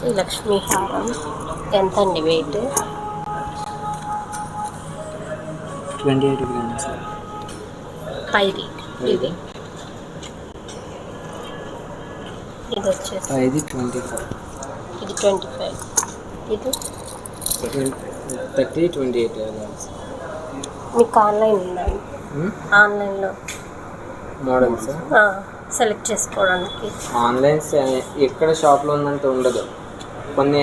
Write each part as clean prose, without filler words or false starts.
ఈ లక్ష్మీ హారం ఎంత అండి వెయిట్? 28 grams. ఇది ఇది ఇది వచ్చేసి ఇది 25. ఇది 25. ఇది 30, 28 grams. మీకు ఆన్లైన్ ఉందా? ఆన్లైన్లో మోడల్స్ సెలెక్ట్ చేసుకోవడానికి ఆన్లైన్ ఎక్కడ షాప్లో ఉందంటే ఉండదు. కొన్ని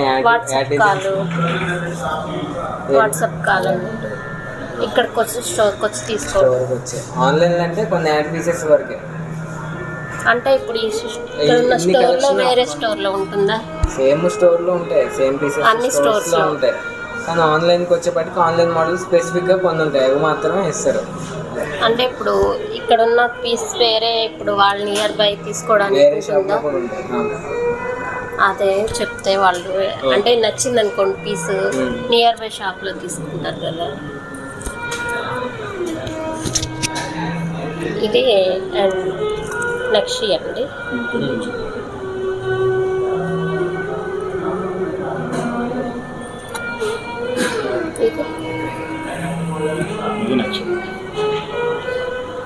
వాట్సాప్ కాల్ ఇక్కడికి వచ్చి స్టోర్కి వచ్చి తీసుకోవచ్చు. ఆన్లైన్ అంటే కొన్ని యాడ్ పీసెస్ వరకే. అంటే ఇప్పుడు ఈ ఉన్న స్టోర్లో వేరే స్టోర్లో ఉంటుందా? సేమ్ స్టోర్లో ఉంటాయి, సేమ్ పీసెస్ అన్ని స్టోర్స్లో ఉంటాయి. కానీ ఆన్లైన్కి వచ్చేప్పటికి ఆన్లైన్ మోడల్ స్పెసిఫిక్గా కొన్ని ఉంటాయి, అవి మాత్రమే ఇస్తారు. అంటే ఇప్పుడు ఇక్కడ ఉన్న పీస్ వేరే, ఇప్పుడు వాళ్ళు నియర్ బై తీసుకోవడానికి వేరే షాప్లో కూడా ఉంటాయి. అదే చెప్తే వాళ్ళు అంటే నచ్చింది అనుకోండి పీస్, నియర్ బై షాప్లో తీసుకుంటారు కదా. ఇది అండ్ నక్షి అండి.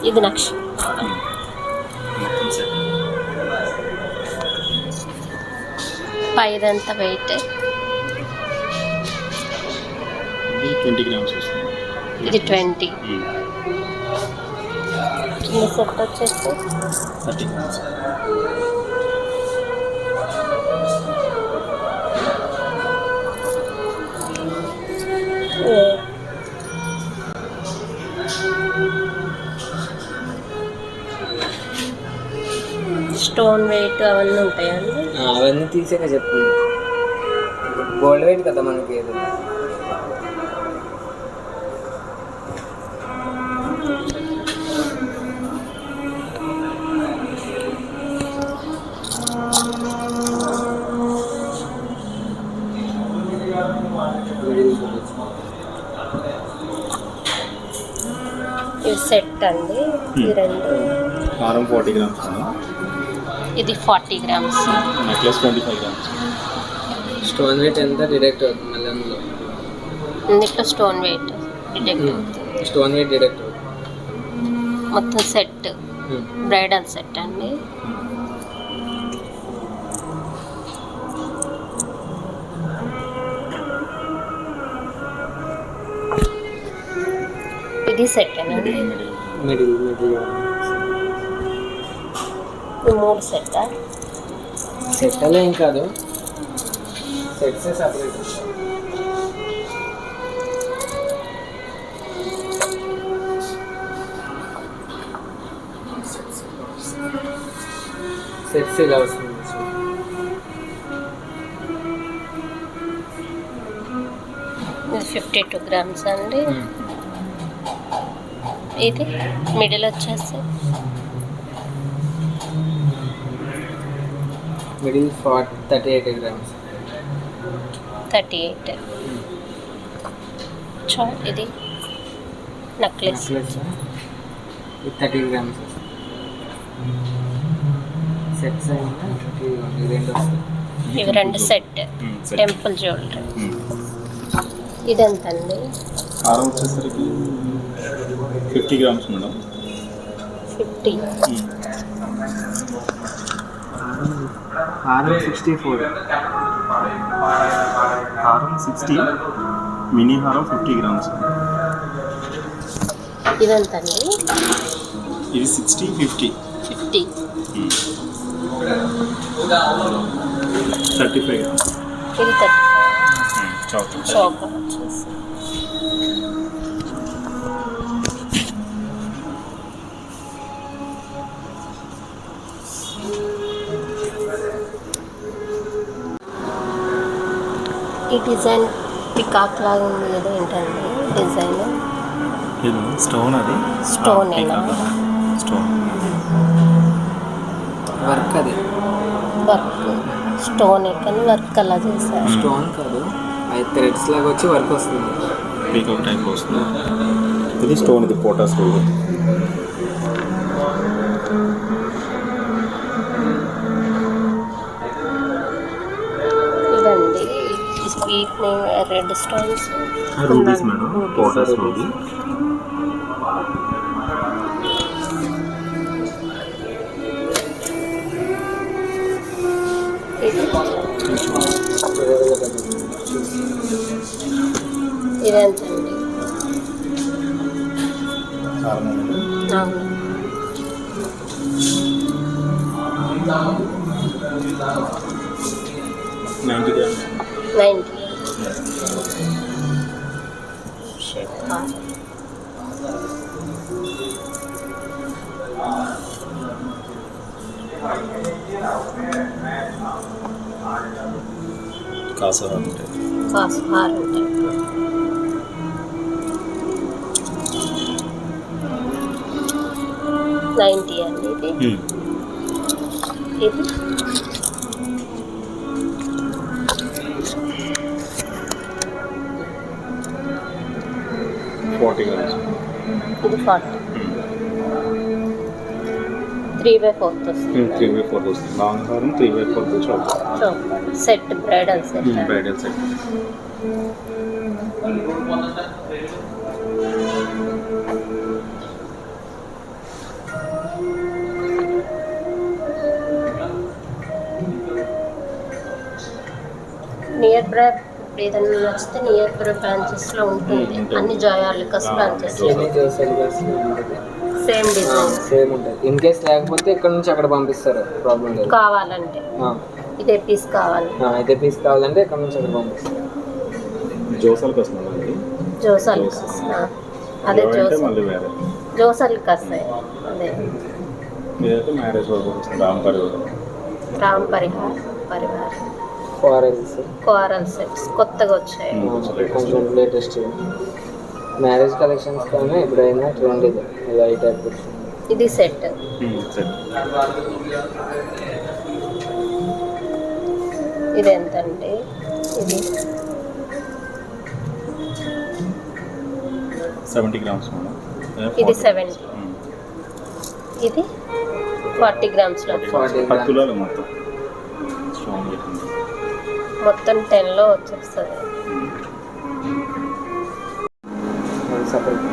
ఇది నక్షి. పైదంతా వెయిట్ 20 grams వస్తుంది. ఇది 20. కింద సెట్ వచ్చేసి 30 grams. స్టోన్ వెయిట్ అవన్నీ ఉంటాయండి. అవన్నీ తీసాక చెప్తుంది. గోల్డ్ వెయిట్ కదా మనకి ఏదో. ఇది సెట్ అండి. ఈ రెండు హారం 40 grams. ఇది 40 grams. Necklace 25 grams. Stone wait ఎంత డిడక్ట్ అవుతుంది మళ్ళీ అందులో? ఇందులో స్టోన్ వెయిట్ డిడక్ట్ అవుతుంది. స్టోన్ వెయిట్ డిడక్ట్ అవుతుంది. మొత్తం సెట్ బ్రైడల్ సెట్ అండి. ఇది సెట్ అండి. మిడిల్ ఈ 3 సెట్టా? సెట్ అలా ఏం కాదు, సెట్స్ సపరేట్. సెట్స్ ఇలా వస్తుంది. ఇది 52 grams అండి. ఇది మిడిల్ వచ్చేసి మిడిల్ 38 grams. 38. ఇది నెక్లెస్ ఇది 30 grams. సెట్స్ అయినా రెండు వస్తాయి. ఇవి రెండు సెట్ టెంపుల్ జ్యువెలరీ. ఇది ఎంత అండి? హారం వచ్చేసరికి 50 grams మేడం. 50. హారం 64. హారం 60, మినీ హారం 50 grams. ఇదంత అండి? ఇది 60, 50. 50. 35 grams. ఇది 35. చౌక వచ్చేసి ఈ డిజైన్ పికాక్ లాగా ఉంది కదా, ఏంటండి డిజైన్? ఇది స్టోన్, అది స్టోన్ స్టోన్ వర్క్, అది వర్క్ స్టోన్ కానీ వర్క్ అలా చేశారు. స్టోన్ కాదు, అది థ్రెడ్స్ లాగా వచ్చి వర్క్ వస్తుంది. పీకాక్ టైప్ వస్తుంది. ఇది స్టోన్, ఇది పోటా స్టోన్. ఇదండి red stones rubies madam, పోటస్ ruby. ఇది ఎంత అండి? అవును. 90 grams. 90. కాసారా ఉంటాయి. కాస్హార్ ఉంటాయి. $90 అండి ఇది. ఇది 40 grams. ఇది 40. 3/4 వస్తుంది. 3/4 వస్తుంది. లాంగ్ హారం 3/4 చౌక. Set bridal set. Bridal set. Near by ఏదైనా నచ్చితే నియర్ బై బ్రాంచెస్లో ఉంటుంది. అన్ని జయాలికస్ బ్రాంచెస్ సేమ్ డిజైన్ సేమ్ ఉంటుంది. ఇన్ కేస్ లేకపోతే ఇక్కడ నుంచి అక్కడ పంపిస్తారు, ప్రాబ్లం లేదు. కావాలంటే ఇదే పీస్ కావాలి, అయితే పీస్ కావాలంటే ఇక్కడ నుంచి అక్కడ పంపిస్తారు. జోసల్కి వస్తుంది. జోసల్కస్ అదే మళ్ళీ వేరే జోసల్కస్ అదే. ఇదైతే మ్యారేజ్ వరకు వస్తుంది. రామ్ పరివార్ కోరల్ సెట్స్ కొత్తగా వచ్చాయి. కొంచెం లేటెస్ట్ మ్యారేజ్ కలెక్షన్స్ కానీ ఎప్పుడైనా ట్రెండ్ ఇది ఈ టైప్. ఇది సెట్. ఇది ఎంత అంటే ఇది 70 grams. ఇది 70. ఇది 40 grams. 10 తులాలు మొత్తం స్ట్రాంగ్. మొత్తం 10లో వచ్చేస్తుంది. సపరేట్